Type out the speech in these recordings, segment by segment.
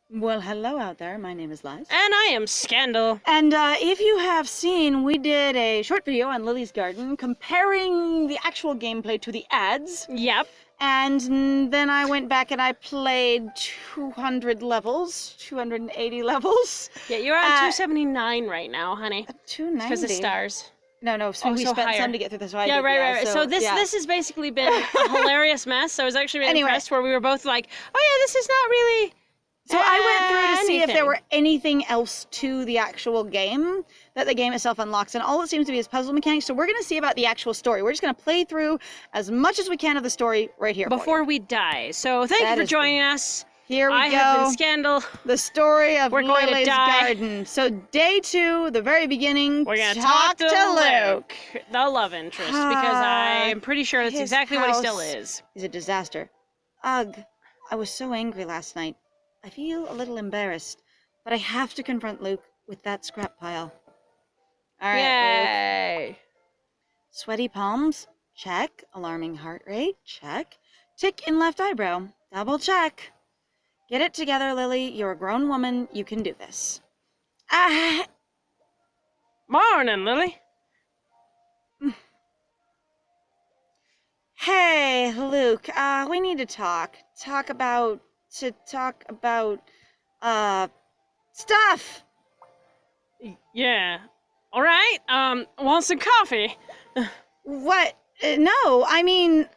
Well, hello out there. My name is Liz. And I am Scandal. And if you have seen, we did a short video on Lily's Garden comparing the actual gameplay to the ads. Yep. And then I went back and I played 200 levels, 280 levels. Yeah, you're on 279 right now, honey. 290. Because of stars. No, so we spent higher. some to get through this. So Yeah, right. So this has basically been a hilarious mess. I was actually really impressed where we were both like, oh yeah, this is not really... So I went through to see if there were anything else to the actual game that the game itself unlocks, and all it seems to be is puzzle mechanics. So we're going to see about the actual story. We're just going to play through as much as we can of the story right here before we die. So thank you for joining us. Here we go. I have been Scandal. The story of Lily's die. Garden. So day 2, the very beginning. We're going to talk to Luke, the love interest, because I'm pretty sure that's exactly what he still is. He's a disaster. Ugh, I was so angry last night. I feel a little embarrassed, but I have to confront Luke with that scrap pile. All right, Yay! Luke. Sweaty palms? Check. Alarming heart rate? Check. Tick in left eyebrow? Double check. Get it together, Lily. You're a grown woman. You can do this. Morning, Lily. Hey, Luke. We need to talk. Talk about stuff. Yeah. All right. Want some coffee? What? No, I mean,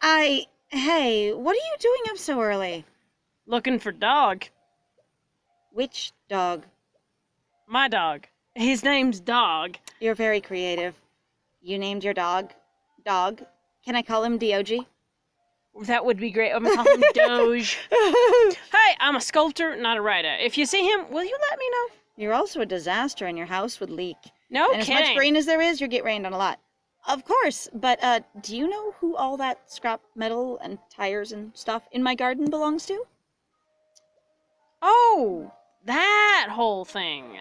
hey, what are you doing up so early? Looking for dog. Which dog? My dog. His name's Dog. You're very creative. You named your dog Dog. Can I call him D-O-G? That would be great. I'm gonna call him Doge. Hey, I'm a sculptor, not a writer. If you see him, will you let me know? You're also a disaster, and your house would leak. No and kidding. As much rain as there is, you'll get rained on a lot. Of course, but do you know who all that scrap metal and tires and stuff in my garden belongs to? Oh, that whole thing.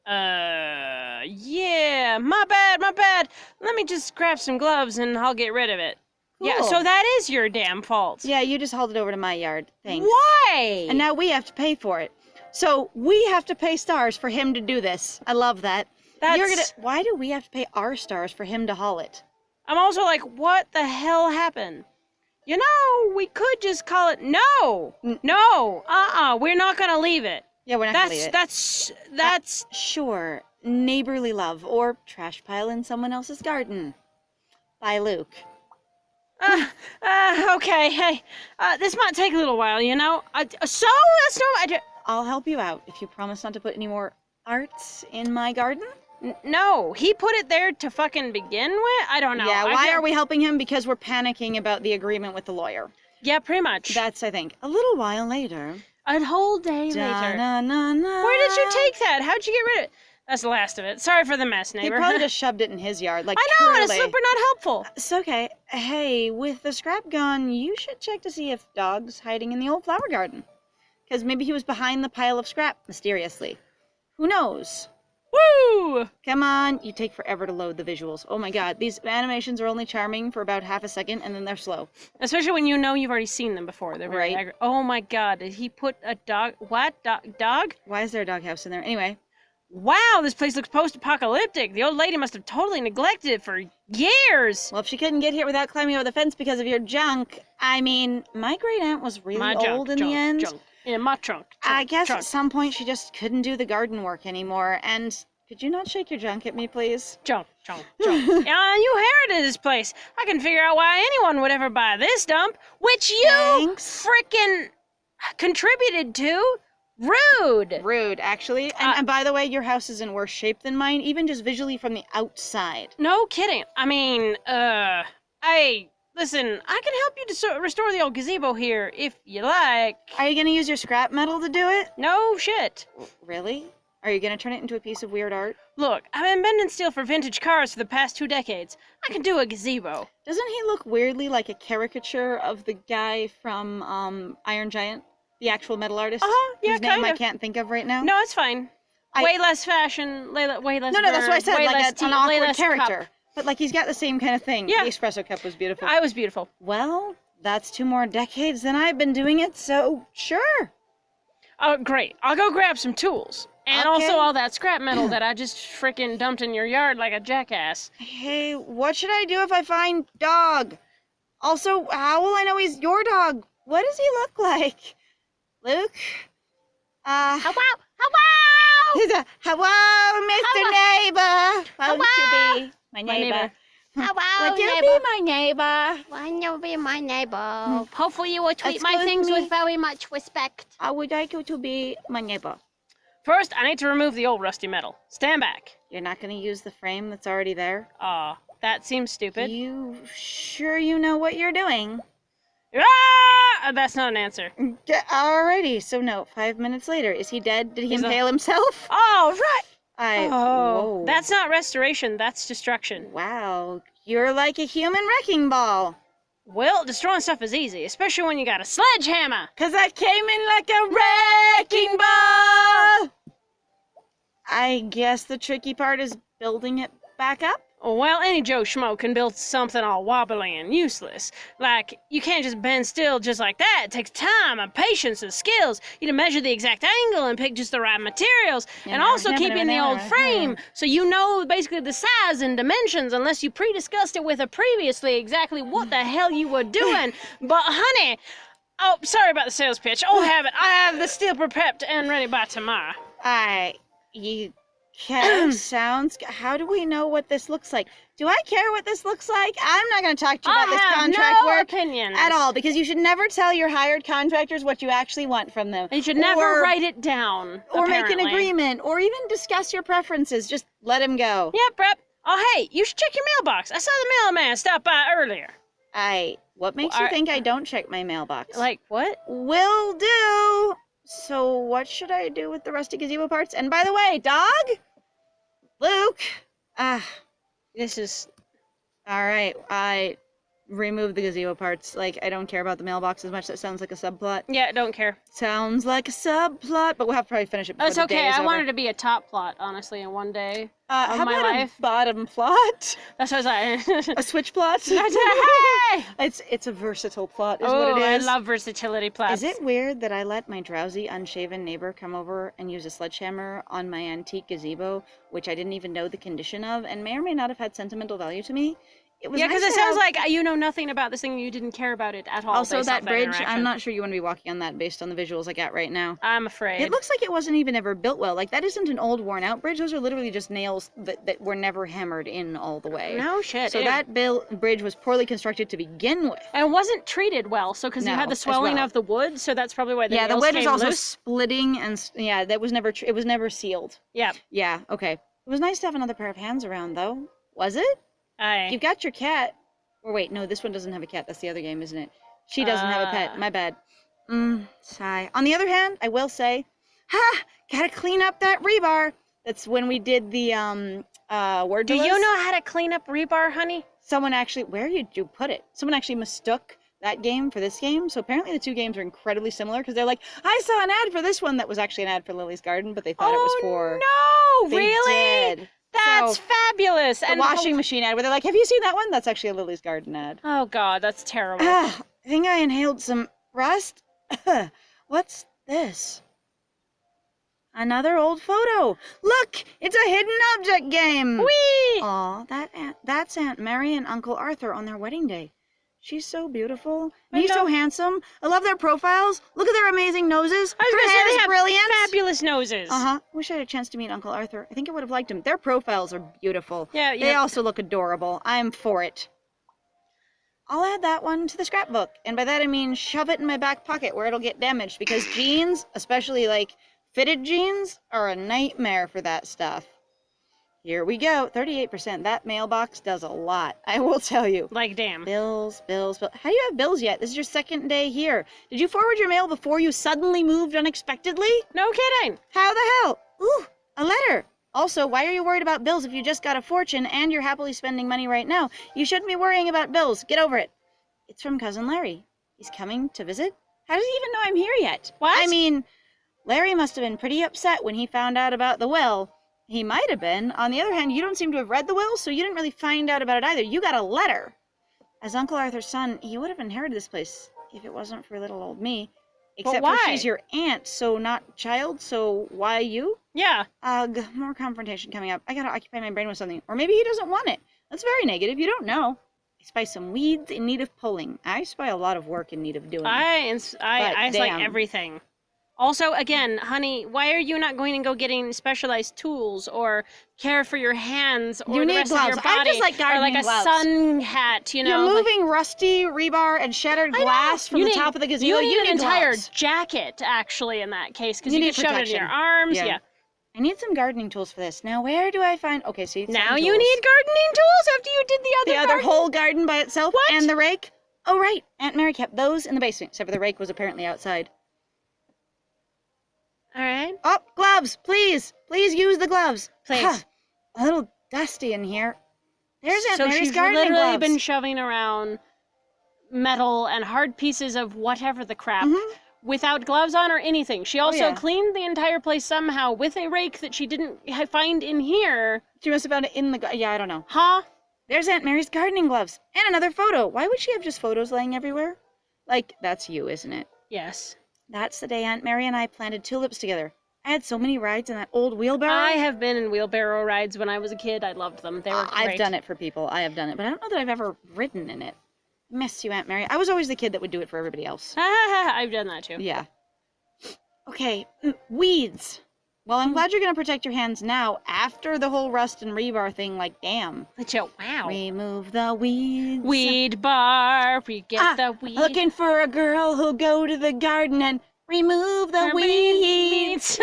Yeah, my bad. Let me just grab some gloves and I'll get rid of it. Cool. Yeah, so that is your damn fault. Yeah, you just hauled it over to my yard. Thanks. Why? And now we have to pay for it. So we have to pay stars for him to do this. I love that. Why do we have to pay our stars for him to haul it? I'm also like, what the hell happened? You know, we could just call it no. We're not gonna leave it. Yeah, we're not gonna leave it. That's sure. Neighborly love or trash pile in someone else's garden. By Luke. Okay, hey, this might take a little while, you know? I'll help you out if you promise not to put any more arts in my garden. No, he put it there to fucking begin with? I don't know. Yeah, why are we helping him? Because we're panicking about the agreement with the lawyer. Yeah, pretty much. That's, I think, a little while later. A whole day later. Where did you take that? How'd you get rid of it? That's the last of it. Sorry for the mess, neighbor. He probably just shoved it in his yard. Like, I know, truly. and it's super not helpful. It's okay. Hey, with the scrap gone, you should check to see if Dog's hiding in the old flower garden. Because maybe he was behind the pile of scrap, mysteriously. Who knows? Woo! Come on, you take forever to load the visuals. Oh my god, these animations are only charming for about half a second, and then they're slow. Especially when you know you've already seen them before. They're very right. Oh my god, did he put a dog... What? Dog? Why is there a doghouse in there? Anyway. Wow, this place looks post-apocalyptic. The old lady must have totally neglected it for years. Well, if she couldn't get here without climbing over the fence because of your junk, I mean, my great-aunt was really old in the end. Yeah, my trunk. I guess at some point she just couldn't do the garden work anymore, and could you not shake your junk at me, please? Junk. You inherited this place. I can figure out why anyone would ever buy this dump, which you frickin' contributed to. Rude, actually. And by the way, your house is in worse shape than mine, even just visually from the outside. No kidding. I mean, listen, I can help you to restore the old gazebo here, if you like. Are you gonna use your scrap metal to do it? No shit. Really? Are you gonna turn it into a piece of weird art? Look, I've been bending steel for vintage cars for the past 2 decades. I can do a gazebo. Doesn't he look weirdly like a caricature of the guy from, Iron Giant? The actual metal artist? Yeah, whose name I can't think of right now? No, it's fine. Way less fashion, way less... No, that's what I said, like an awkward character. Cup. But, like, he's got the same kind of thing. Yeah. The espresso cup was beautiful. I was beautiful. Well, that's 2 more decades than I've been doing it, so sure. Oh, great. I'll go grab some tools. And also all that scrap metal that I just frickin' dumped in your yard like a jackass. Hey, what should I do if I find dog? Also, how will I know he's your dog? What does he look like? Luke? Hello? He's a, hello, Mr. Neighbor. Won't you be my neighbor? Hello, Would you be my neighbor? Won't you be my neighbor? Hopefully you will treat my things with very much respect. I would like you to be my neighbor. First, I need to remove the old rusty metal. Stand back. You're not going to use the frame that's already there? Aw, that seems stupid. You sure you know what you're doing? Ah! That's not an answer. Alrighty, so no, 5 minutes later. Is he dead? Did he impale himself? Oh, right! Whoa. That's not restoration, that's destruction. Wow, you're like a human wrecking ball. Well, destroying stuff is easy, especially when you got a sledgehammer. 'Cause I came in like a wrecking ball! I guess the tricky part is building it back up? Well, any Joe Schmo can build something all wobbly and useless. Like, you can't just bend still just like that. It takes time and patience and skills. You need to measure the exact angle and pick just the right materials. And also keep in the old frame so you know basically the size and dimensions unless you pre-discussed it with her previously exactly what the hell you were doing. But, honey, oh, sorry about the sales pitch. I'll have it. I have the steel prepped and ready by tomorrow. You sounds. How do we know what this looks like? Do I care what this looks like? I'm not going to talk to you about this contract work opinions at all because you should never tell your hired contractors what you actually want from them. You should never write it down. Or make an agreement, or even discuss your preferences. Just let him go. Yep, Rep. Oh, hey, you should check your mailbox. I saw the mailman stop by earlier. What makes you think I don't check my mailbox? Like, what? Will do. So what should I do with the rusty gazebo parts? And by the way, dog? Luke? This is... Alright, I removed the gazebo parts. Like, I don't care about the mailbox as much. That sounds like a subplot. Yeah, don't care. Sounds like a subplot, but we'll have to probably finish it before the day is over. That's okay. I wanted to be a top plot, honestly, in one day of how my about life. A bottom plot? That's what I was A switch plot? Hey! It's a versatile plot, is what it is. I love versatility plots. Is it weird that I let my drowsy, unshaven neighbor come over and use a sledgehammer on my antique gazebo, which I didn't even know the condition of, and may or may not have had sentimental value to me? It was because it sounds like you know nothing about this thing and you didn't care about it at all. Also, that bridge, I'm not sure you want to be walking on that based on the visuals I got right now. I'm afraid. It looks like it wasn't even ever built well. Like, that isn't an old, worn-out bridge. Those are literally just nails that were never hammered in all the way. No shit. So that bridge was poorly constructed to begin with. And wasn't treated well, so because you had the swelling of the wood, so that's probably why the nails the wood was also loose. splitting, and that was never, it was never sealed. Yeah. Yeah, okay. It was nice to have another pair of hands around, though. Was it? You've got your cat. Or wait, no, this one doesn't have a cat. That's the other game, isn't it? She doesn't have a pet. My bad. Sigh. On the other hand, I will say, gotta clean up that rebar. That's when we did the word. Do you know how to clean up rebar, honey? Someone actually, where did you put it? Someone actually mistook that game for this game. So apparently the two games are incredibly similar because they're like, I saw an ad for this one that was actually an ad for Lily's Garden, but they thought it was for. No, they really? Did. That's fabulous. The washing machine ad where they're like, have you seen that one? That's actually a Lily's Garden ad. Oh, God, that's terrible. I think I inhaled some rust. What's this? Another old photo. Look, it's a hidden object game. Whee! Aw, that's Aunt Mary and Uncle Arthur on their wedding day. She's so beautiful. And he's so handsome. I love their profiles. Look at their amazing noses. I was going to say they have brilliant. Fabulous noses. Wish I had a chance to meet Uncle Arthur. I think I would have liked him. Their profiles are beautiful. Yeah. They also look adorable. I'm for it. I'll add that one to the scrapbook. And by that I mean shove it in my back pocket where it'll get damaged because jeans, especially like fitted jeans, are a nightmare for that stuff. Here we go. 38%. That mailbox does a lot. I will tell you. Like, damn. Bills. How do you have bills yet? This is your second day here. Did you forward your mail before you suddenly moved unexpectedly? No kidding. How the hell? Ooh, a letter. Also, why are you worried about bills if you just got a fortune and you're happily spending money right now? You shouldn't be worrying about bills. Get over it. It's from Cousin Larry. He's coming to visit? How does he even know I'm here yet? What? I mean, Larry must have been pretty upset when he found out about the will. He might have been. On the other hand, you don't seem to have read the will, so you didn't really find out about it either. You got a letter. As Uncle Arthur's son, he would have inherited this place if it wasn't for little old me. Except for she's your aunt, so not child, so why you? Yeah. Ugh, more confrontation coming up. I gotta occupy my brain with something. Or maybe he doesn't want it. That's very negative. You don't know. I spy some weeds in need of pulling. I spy a lot of work in need of doing. I like everything. Also, again, honey, why are you not going and getting specialized tools or care for your hands or the rest of your body? I just like gardening or like a sun hat, you know? You're moving rusty rebar and shattered glass from the top of the gazebo. You need an entire jacket, actually, in that case, because you can shove it in your arms. Yeah. I need some gardening tools for this. Now, where do I find... Okay, see. Now you need gardening tools after you did the other whole garden by itself? What? And the rake? Oh, right. Aunt Mary kept those in the basement, except for the rake was apparently outside. All right. Oh, gloves, please. Please use the gloves. Please. Huh. A little dusty in here. There's Aunt Mary's gardening gloves. So she's literally been shoving around metal and hard pieces of whatever the crap without gloves on or anything. She also cleaned the entire place somehow with a rake that she didn't find in here. She must have found it in the... Yeah, I don't know. Huh? There's Aunt Mary's gardening gloves. And another photo. Why would she have just photos laying everywhere? Like, that's you, isn't it? Yes. That's the day Aunt Mary and I planted tulips together. I had so many rides in that old wheelbarrow. I have been in wheelbarrow rides when I was a kid. I loved them. They were great. I've done it for people. I have done it. But I don't know that I've ever ridden in it. Miss you, Aunt Mary. I was always the kid that would do it for everybody else. I've done that too. Yeah. Okay, weeds. Well, I'm glad you're going to protect your hands now after the whole rust and rebar thing. Like, damn. Wow. Remove the weeds. Weed bar. We get the weeds. Looking for a girl who'll go to the garden and remove the weeds.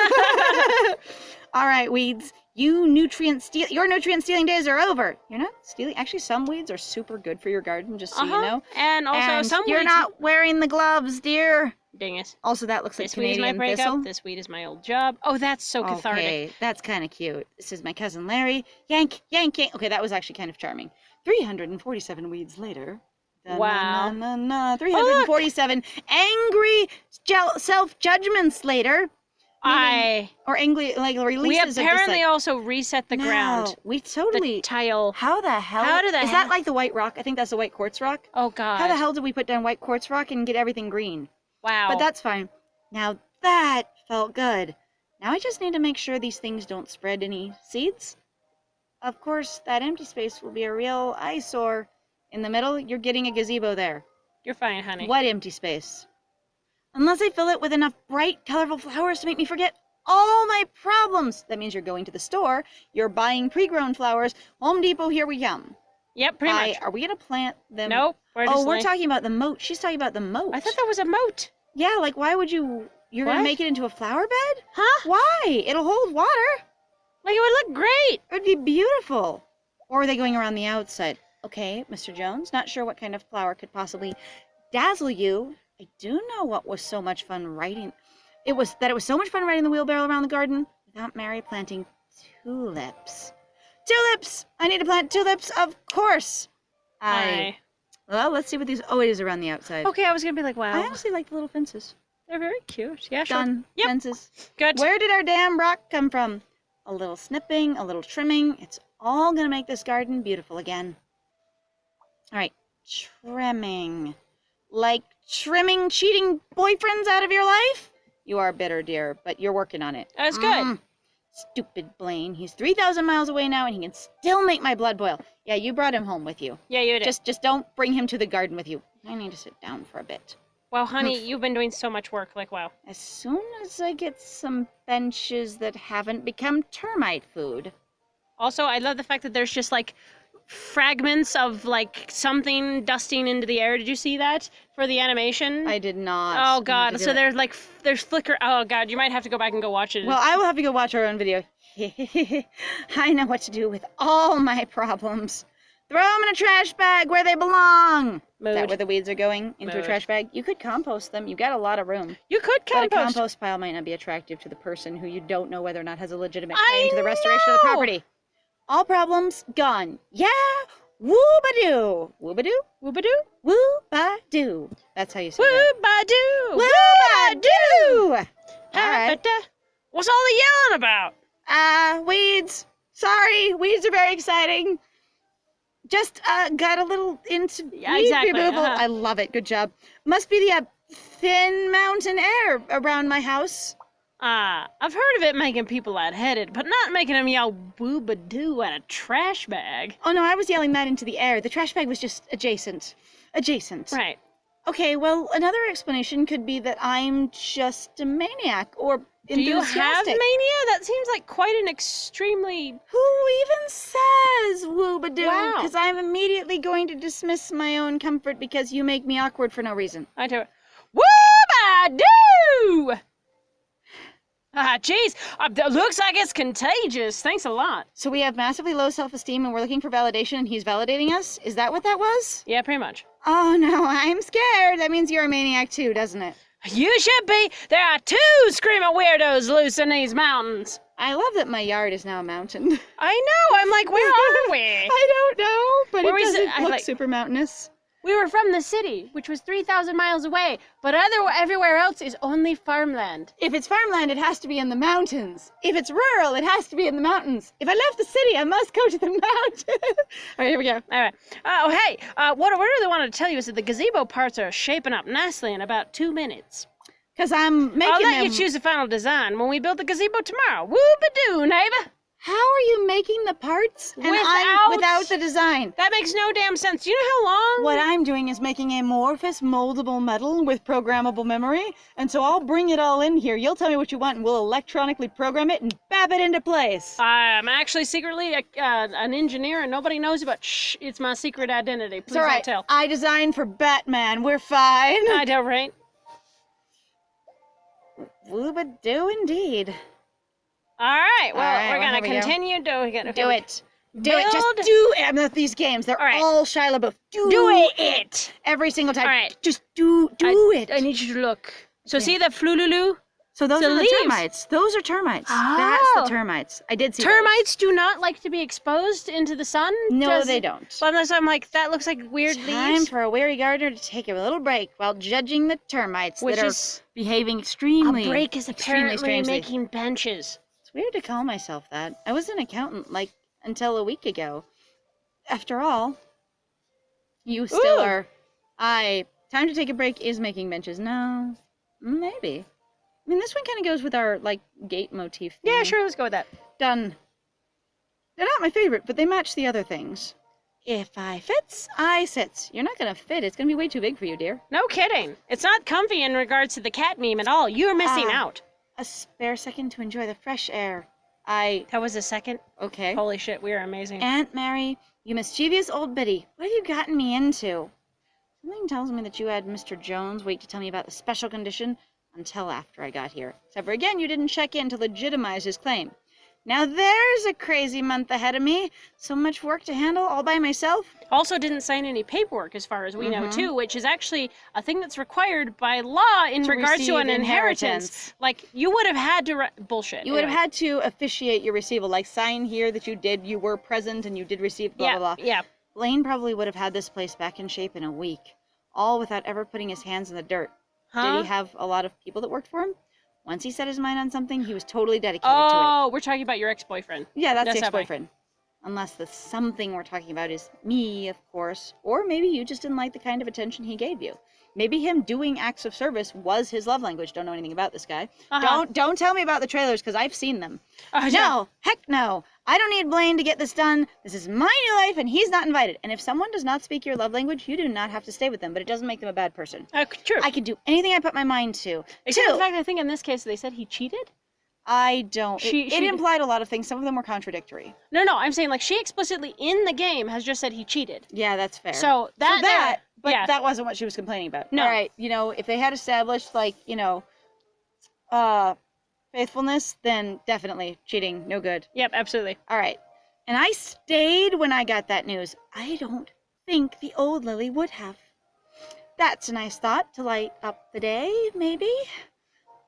All right, weeds. Your nutrient stealing days are over. You're not stealing. Actually, some weeds are super good for your garden, just so you know. And also some weeds. You're not wearing the gloves, dear. Dang it. Also, that looks like Canadian thistle. This weed is my breakup. This weed is my old job. Oh, that's so cathartic. Okay, that's kind of cute. This is my cousin Larry. Yank, yank, yank. Okay, that was actually kind of charming. 347 weeds later. Wow. 347 angry self-judgments later. Or angry, like, releases. We apparently also reset the ground. We totally... The tile. How the hell? Is that like the white rock? I think that's the white quartz rock. Oh, God. How the hell did we put down white quartz rock and get everything green? Wow. But that's fine. Now that felt good. Now I just need to make sure these things don't spread any seeds. Of course, that empty space will be a real eyesore. In the middle, you're getting a gazebo there. You're fine, honey. What empty space? Unless I fill it with enough bright, colorful flowers to make me forget all my problems. That means you're going to the store, you're buying pre-grown flowers. Home Depot, here we come. Yep, pretty much. Are we going to plant them? Nope. We're talking about the moat. She's talking about the moat. I thought that was a moat. Yeah, like, why would you... You're going to make it into a flower bed? Huh? Why? It'll hold water. Like, it would look great. It would be beautiful. Or are they going around the outside? Okay, Mr. Jones, not sure what kind of flower could possibly dazzle you. I do know what was so much fun riding. It was so much fun riding the wheelbarrow around the garden without Mary planting tulips. Tulips! I need to plant tulips, of course. Well, let's see what these... Oh, it is around the outside. Okay, I was going to be like, wow. I honestly like the little fences. They're very cute. Yeah, sure. Done. Yep. Fences. Good. Where did our damn rock come from? A little snipping, a little trimming. It's all going to make this garden beautiful again. All right. Trimming. Like trimming cheating boyfriends out of your life? You are bitter, dear, but you're working on it. That's good. Stupid Blaine. He's 3,000 miles away now, and he can still make my blood boil. Yeah, you brought him home with you. Yeah, you did. Just don't bring him to the garden with you. I need to sit down for a bit. Wow, honey, you've been doing so much work. Like, wow. As soon as I get some benches that haven't become termite food. Also, I love the fact that there's just, like, fragments of, like, something dusting into the air. Did you see that for the animation? I did not. Oh, God. So there's, like, there's flicker. Oh, God. You might have to go back and go watch it. Well, I will have to go watch our own video. I know what to do with all my problems. Throw them in a trash bag where they belong. Mood. Is that where the weeds are going? Into Mood. A trash bag? You could compost them. You've got a lot of room. You could compost. But a compost pile might not be attractive to the person who you don't know whether or not has a legitimate claim to the restoration of the property. All problems gone. Yeah. Woo-ba-doo. Woo-ba-doo? Woo-ba-doo? Woo-ba-doo. That's how you say that. Woo-ba-doo. Woo-ba-doo. All right. What's all the yelling about? Weeds. Sorry. Weeds are very exciting. Just got a little into weed removal. I love it. Good job. Must be the thin mountain air around my house. I've heard of it making people lightheaded, but not making them yell boo-ba-doo at a trash bag. Oh no, I was yelling that into the air. The trash bag was just adjacent. Adjacent. Right. Okay, well, another explanation could be that I'm just a maniac or enthusiastic. Do you have mania? That seems like quite an extremely... Who even says woo-ba-doo? Wow. Because I'm immediately going to dismiss my own comfort because you make me awkward for no reason. I do it. Woo-ba-doo! Jeez, looks like it's contagious. Thanks a lot. So we have massively low self-esteem and we're looking for validation and he's validating us? Is that what that was? Yeah, pretty much. Oh no, I'm scared. That means you're a maniac too, doesn't it? You should be. There are 2 screaming weirdos loose in these mountains. I love that my yard is now a mountain. I know. I'm like, where are we? I don't know, but Where it doesn't look super mountainous. We were from the city, which was 3,000 miles away, but everywhere else is only farmland. If it's farmland, it has to be in the mountains. If it's rural, it has to be in the mountains. If I left the city, I must go to the mountains. All right, here we go. All right. Oh, hey, what I really wanted to tell you is that the gazebo parts are shaping up nicely in about 2 minutes. Because I'm making I'll let you choose the final design when we build the gazebo tomorrow. Woo-ba-doo, neighbor. How are you making the parts without the design? That makes no damn sense. Do you know how long? What I'm doing is making amorphous, moldable metal with programmable memory, and so I'll bring it all in here. You'll tell me what you want, and we'll electronically program it and bab it into place. I'm actually secretly an engineer, and nobody knows about. Shh, it's my secret identity. Please don't tell. I designed for Batman. We're fine. I don't, right? Woo-ba-doo indeed. All right, well, we're going to continue doing it. Do it. Do it. Just do it. I mean, these games, they're all Shia LaBeouf. Do it. Every single time. All right. Just do it. I need you to look. So see the flululu? So those are the termites. Those are termites. That's the termites. I did see termites do not like to be exposed into the sun? No, they don't. Unless I'm like, that looks like weird leaves. Time for a weary gardener to take a little break while judging the termites that are behaving extremely A break is apparently making benches. Weird to call myself that. I was an accountant, until a week ago. After all, you still are. Time to take a break is making benches. No, maybe. I mean, this one kind of goes with our, gate motif thing. Yeah, sure, let's go with that. Done. They're not my favorite, but they match the other things. If I fits, I sits. You're not going to fit. It's going to be way too big for you, dear. No kidding. It's not comfy in regards to the cat meme at all. You're missing out. A spare second to enjoy the fresh air. That was a second? Okay. Holy shit, we are amazing. Aunt Mary, you mischievous old biddy. What have you gotten me into? Something tells me that you had Mr. Jones wait to tell me about the special condition until after I got here. Except for again, you didn't check in to legitimize his claim. Now there's a crazy month ahead of me. So much work to handle all by myself. Also didn't sign any paperwork as far as we know too, which is actually a thing that's required by law in regards to an inheritance. Like, you would have had to... bullshit. You would have had to officiate your receival. Like, sign here that you were present and you did receive blah, blah, blah. Yeah. Blaine probably would have had this place back in shape in a week. All without ever putting his hands in the dirt. Huh? Did he have a lot of people that worked for him? Once he set his mind on something, he was totally dedicated to it. Oh, we're talking about your ex-boyfriend. Yeah, that's the ex-boyfriend. Unless the something we're talking about is me, of course. Or maybe you just didn't like the kind of attention he gave you. Maybe him doing acts of service was his love language. Don't know anything about this guy. Don't tell me about the trailers, because I've seen them. No, heck no. I don't need Blaine to get this done. This is my new life, and he's not invited. And if someone does not speak your love language, you do not have to stay with them, but it doesn't make them a bad person. True. I can do anything I put my mind to. Except the fact, I think in this case, they said he cheated? I don't. It implied a lot of things. Some of them were contradictory. No, I'm saying, she explicitly in the game has just said he cheated. Yeah, that's fair. So that that wasn't what she was complaining about. No. All right, if they had established, faithfulness, then definitely cheating, no good. Yep, absolutely. All right. And I stayed when I got that news. I don't think the old Lily would have. That's a nice thought to light up the day, maybe.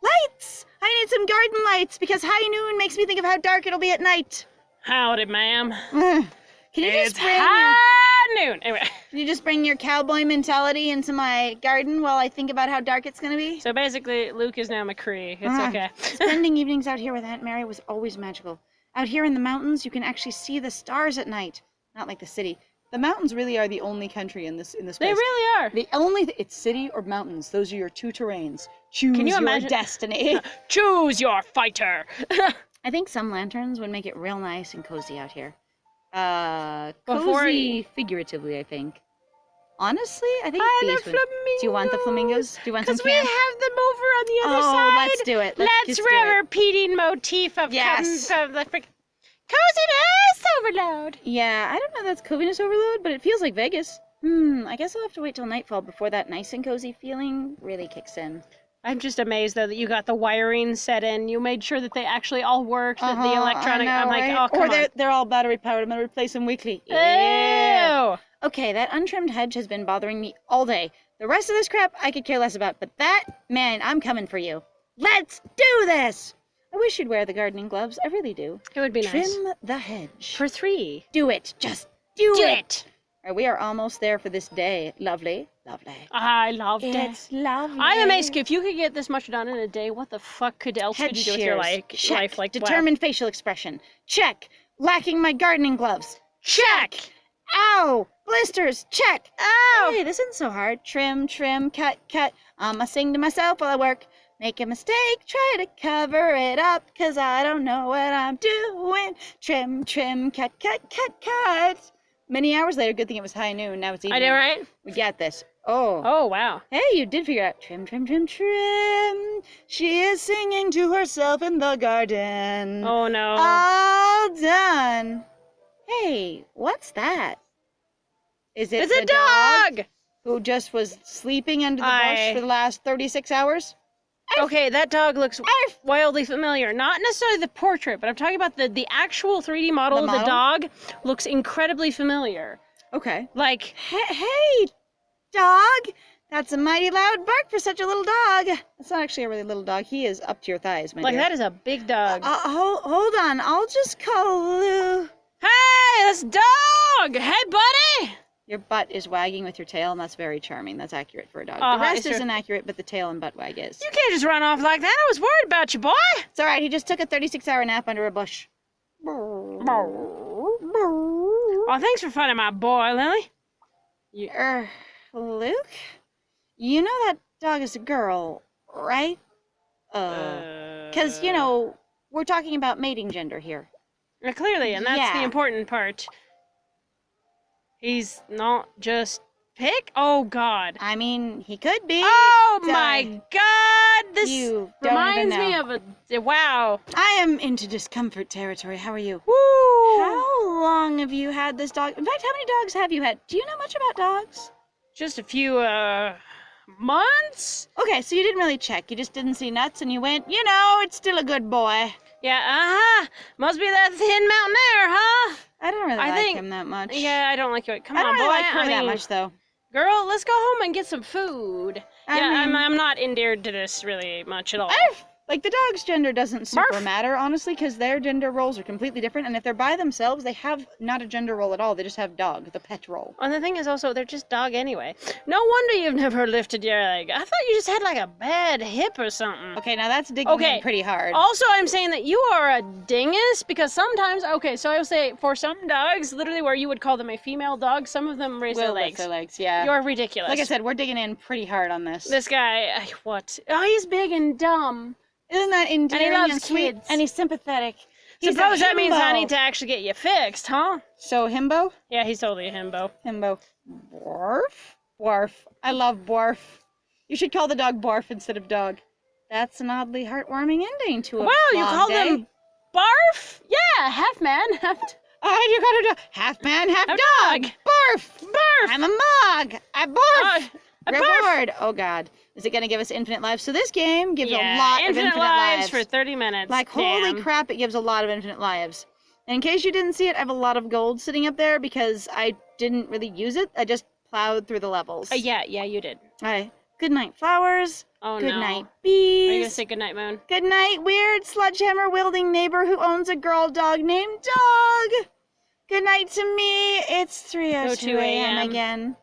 Lights! I need some garden lights because high noon makes me think of how dark it'll be at night. Howdy, ma'am. Can you it's just noon. Anyway. Can you just bring your cowboy mentality into my garden while I think about how dark it's going to be? So basically, Luke is now McCree. It's okay. Spending evenings out here with Aunt Mary was always magical. Out here in the mountains, you can actually see the stars at night. Not like the city. The mountains really are the only country in this space. They really are. It's city or mountains. Those are your two terrains. Choose Can you your imagine? destiny. Choose your fighter. I think some lanterns would make it real nice and cozy out here. Before Cozy figuratively, I think. Honestly, I think I these love would. flamingos. Do you want the flamingos? Do you want some Because we camp? have them over on the other side. Oh, let's do it. Let's just do it. repeating motif of Yes. from the coziness overload. Yeah, I don't know if that's coziness overload, but it feels like Vegas. I guess I'll have to wait till nightfall before that nice and cozy feeling really kicks in. I'm just amazed though that you got the wiring set in. You made sure that they actually all worked. That the electronic. I know, I'm like, right? oh come on. Or they're all battery powered. I'm gonna replace them weekly. Ew. Okay, that untrimmed hedge has been bothering me all day. The rest of this crap I could care less about, but that, man, I'm coming for you. Let's do this! I wish you'd wear the gardening gloves. I really do. It would be Trim nice. the hedge. For 3. Do it. Just do it. it. All right, we are almost there for this day. Lovely. Lovely. I loved it. It's lovely. I'm amazed. If you could get this much done in a day, what the fuck else could you do with your Check. life? Like, Determined facial expression. Check. Lacking my gardening gloves. Check. Ow! Blisters! Check! Ow! Hey, this isn't so hard. Trim, trim, cut, cut. I sing to myself while I work. Make a mistake, try to cover it up, 'cause I don't know what I'm doing. Trim, trim, cut, cut, cut, cut. Many hours later, good thing it was high noon, now it's evening. I know, right? We got this. Oh. Oh, wow. Hey, you did figure it out. Trim, trim, trim, trim. She is singing to herself in the garden. Oh, no. All done. Hey, what's that? Is it It's a the dog! who just was sleeping under the bush for the last 36 hours? Okay, that dog looks wildly familiar. Not necessarily the portrait, but I'm talking about the actual 3D model of the dog looks incredibly familiar. Okay. Like, Hey, dog! That's a mighty loud bark for such a little dog. It's not actually a really little dog. He is up to your thighs, my dear. that is a big dog. Hold on. I'll just call Lou. Hey, this dog! Hey, buddy! Your butt is wagging with your tail, and that's very charming. That's accurate for a dog. Uh-huh, The rest it's true. isn't accurate, but the tail and butt wag is. You can't just run off like that. I was worried about you, boy. It's all right. He just took a 36-hour nap under a bush. Oh, thanks for finding my boy, Lily. Luke? You know that dog is a girl, right? Because, we're talking about mating gender here. Clearly, and that's the Yeah. important part. He's not just pick. Oh, God. I mean, he could be. Oh, my God. This You don't even reminds me know. of a... Wow. I am into discomfort territory. How are you? Woo! How long have you had this dog? In fact, how many dogs have you had? Do you know much about dogs? Just a few, months? Okay, so you didn't really check. You just didn't see nuts and you went, it's still a good boy. Yeah, must be that thin mountaineer, huh? I don't really I like think- him that much. Yeah, I don't like you. Come I on, don't really boy. like her I that mean, much, though. Girl, let's go home and get some food. I mean- I'm not endeared to this really much at all. Like, the dog's gender doesn't super Barf. matter, honestly, because their gender roles are completely different. And if they're by themselves, they have not a gender role at all. They just have dog, the pet role. And the thing is also, they're just dog anyway. No wonder you've never lifted your leg. I thought you just had like a bad hip or something. Okay, now that's digging in pretty hard. Also, I'm saying that you are a dingus because sometimes, so I will say for some dogs, literally where you would call them a female dog, some of them raise their Will lift legs. their legs, yeah. You're ridiculous. Like I said, we're digging in pretty hard on this. This guy, what? Oh, he's big and dumb. Isn't that endearing And he loves sweet? kids. And he's sympathetic. He's a Suppose that means I himbo. need to actually get you fixed, huh? So, himbo? Yeah, he's totally a himbo. Himbo. Borf? Borf. I love Borf. You should call the dog Borf instead of dog. That's an oddly heartwarming ending to a Wow, you long call day. them barf? Yeah, half man, half... You got a dog. Half man, half A dog. dog. Barf. Barf! I'm a mug. I barf. A barf! Reward. Oh, God. Is it going to give us infinite lives? So this game gives a lot of infinite infinite lives for 30 minutes. Like, holy Damn. crap, it gives a lot of infinite lives. And in case you didn't see it, I have a lot of gold sitting up there because I didn't really use it. I just plowed through the levels. Yeah, you did. Alright. Good night, flowers. Oh, Good no. night, Are you gonna bees. say goodnight, Moon? Good night, weird sledgehammer wielding neighbor who owns a girl dog named Dog. Good night to me. It's 3:02 a.m. again.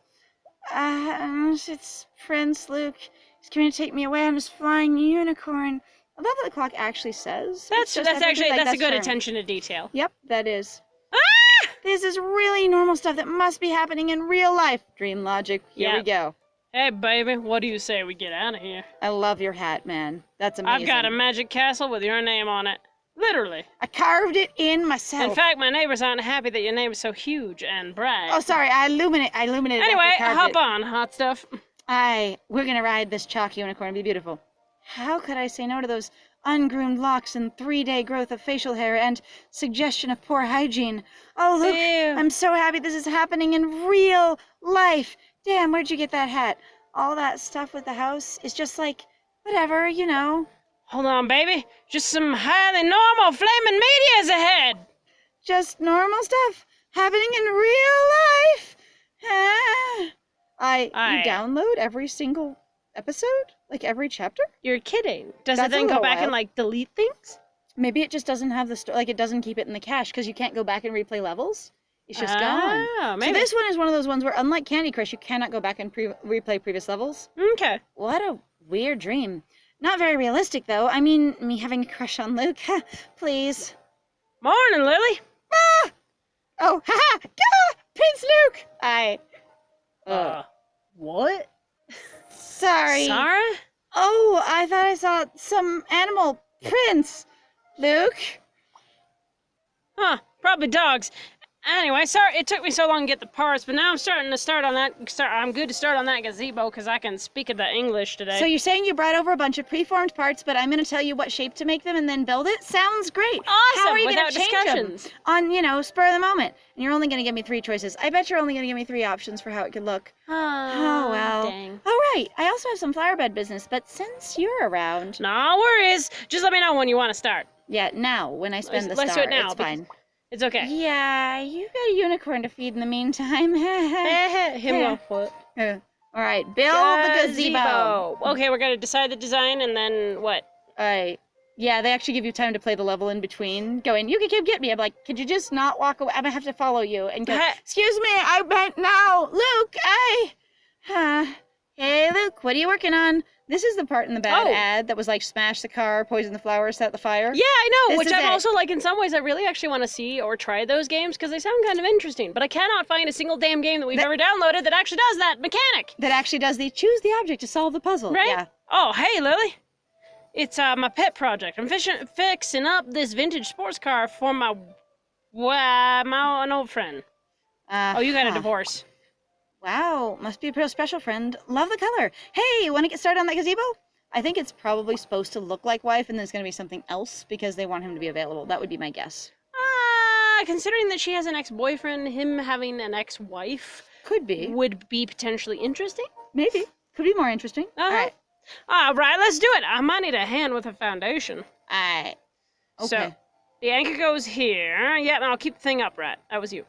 It's Prince Luke. He's coming to take me away on his flying unicorn. I love that the clock actually says. That's it's just actually everything, like, that's a good her. attention to detail. Yep, that is. Ah! This is really normal stuff that must be happening in real life. Dream logic. Here we go. Hey, baby, what do you say we get out of here? I love your hat, man. That's amazing. I've got a magic castle with your name on it. Literally. I carved it in myself. In fact, my neighbors aren't happy that your name is so huge and bright. Oh, sorry. I illuminated it. Anyway, hop on, hot stuff. We're gonna ride this chalk unicorn. It'll be beautiful. How could I say no to those ungroomed locks and 3-day growth of facial hair and suggestion of poor hygiene? Oh, look. Ew. I'm so happy this is happening in real life. Damn, where'd you get that hat? All that stuff with the house is just like, whatever, you know. Hold on, baby. Just some highly normal flaming medias ahead. Just normal stuff happening in real life. You download every single episode? Like every chapter? You're kidding. Does it then go back and like delete things? Maybe it just doesn't have the like it doesn't keep it in the cache because you can't go back and replay levels. It's just gone. Maybe. So this one is one of those ones where, unlike Candy Crush, you cannot go back and replay previous levels. Okay. What a weird dream. Not very realistic, though. I mean, me having a crush on Luke. Please. Morning, Lily. Ah! Oh, haha! Ah! Prince Luke! What? Sorry. Sarah? Oh, I thought I saw some animal. Prince. Luke? Huh, probably dogs. Anyway, sorry it took me so long to get the parts, but now I'm I'm good to start on that gazebo because I can speak the English today. So you're saying you brought over a bunch of preformed parts, but I'm going to tell you what shape to make them and then build it? Sounds great. Awesome, How are you without gonna change discussions. them? On, spur of the moment. And you're only going to give me 3 choices. I bet you're only going to give me 3 options for how it could look. Oh, well. Dang. Oh, right. I also have some flower bed business, but since you're around... No worries. Just let me know when you want to start. Yeah, now, when I spend Let's star. do it now. It's fine. It's okay. Yeah, you've got a unicorn to feed in the meantime. Him go what? All right, build the gazebo. Okay, we're gonna decide the design and then what? Yeah, they actually give you time to play the level in between. Going, you can keep getting me. I'm like, could you just not walk away? I'm gonna have to follow you and go. Excuse me, I meant now, Luke. Hey, Luke, what are you working on? This is the part in the bad ad that was like smash the car, poison the flower, set the fire. Yeah, I know, This which is I'm it. also like, in some ways, I really actually want to see or try those games because they sound kind of interesting, but I cannot find a single damn game that we've ever downloaded that actually does that mechanic. That actually does the choose the object to solve the puzzle. Right? Yeah. Oh, hey, Lily. It's my pet project. I'm fixing up this vintage sports car for an old friend. Oh, you got a divorce. Wow, must be a real special friend. Love the color. Hey, want to get started on that gazebo? I think it's probably supposed to look like wife and then it's going to be something else because they want him to be available. That would be my guess. Considering that she has an ex-boyfriend, him having an ex-wife... Could be. Would be potentially interesting. Maybe. Could be more interesting. All right. All right, let's do it. I might need a hand with a foundation. Okay. So, the anchor goes here. Yeah, and I'll keep the thing upright. That was you.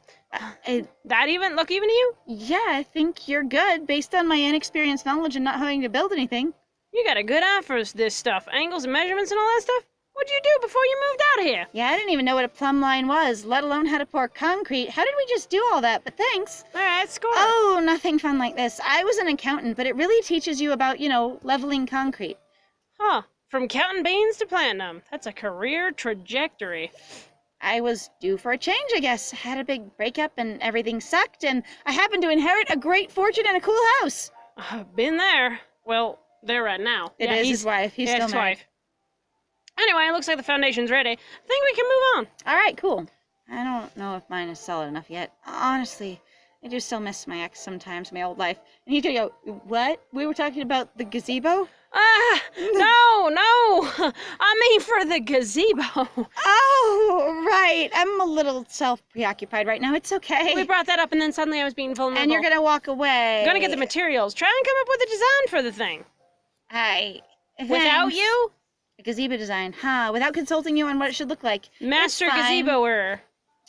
That even look even to you? Yeah, I think you're good based on my inexperienced knowledge and not having to build anything. You got a good eye for this stuff. Angles and measurements and all that stuff? What'd you do before you moved out here? Yeah, I didn't even know what a plumb line was, let alone how to pour concrete. How did we just do all that? But thanks. All right, score. Oh, nothing fun like this. I was an accountant, but it really teaches you about, leveling concrete. Huh. From counting beans to planting them. That's a career trajectory. I was due for a change, I guess. Had a big breakup and everything sucked, and I happened to inherit a great fortune and a cool house. Been there. Well, there right now. It is his wife. He's still married. Anyway, it looks like the foundation's ready. I think we can move on. All right, cool. I don't know if mine is solid enough yet. Honestly, I do still miss my ex sometimes, my old life. And he's gonna go, what? We were talking about the gazebo? No. I mean for the gazebo. Oh, right. I'm a little self-preoccupied right now. It's okay. We brought that up and then suddenly I was being vulnerable. And you're gonna walk away. I'm gonna get the materials. Try and come up with a design for the thing. Without you? A gazebo design, without consulting you on what it should look like. Master gazeboer.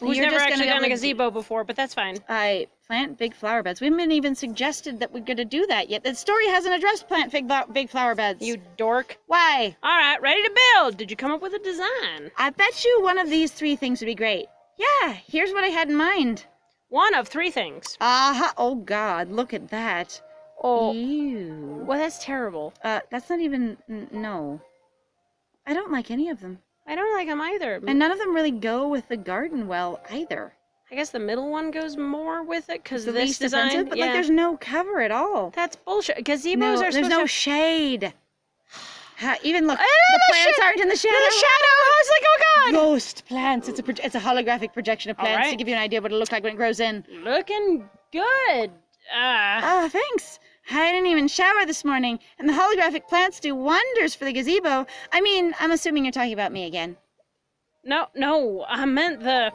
Who's You're never just actually gonna done a gazebo before, but that's fine. I plant big flower beds. We haven't even suggested that we're going to do that yet. The story hasn't addressed plant big flower beds. You dork. Why? All right, ready to build. Did you come up with a design? I bet you one of these 3 things would be great. Yeah, here's what I had in mind. One of 3 things. Oh, God, look at that. Oh. Ew. Well, that's terrible. That's not even, no. I don't like any of them. I don't like them either. And none of them really go with the garden well, either. I guess the middle one goes more with it because the this least design. offensive, but like there's no cover at all. That's bullshit. Gazebos No, are there's supposed no to. shade. Even look, The the plants aren't in the shadow. The shadow. I was like, oh god. Ghost plants. It's a holographic projection of plants right. to give you an idea of what it'll look like when it grows in. Looking good. Oh, thanks. I didn't even shower this morning, and the holographic plants do wonders for the gazebo. I mean, I'm assuming you're talking about me again. No, I meant the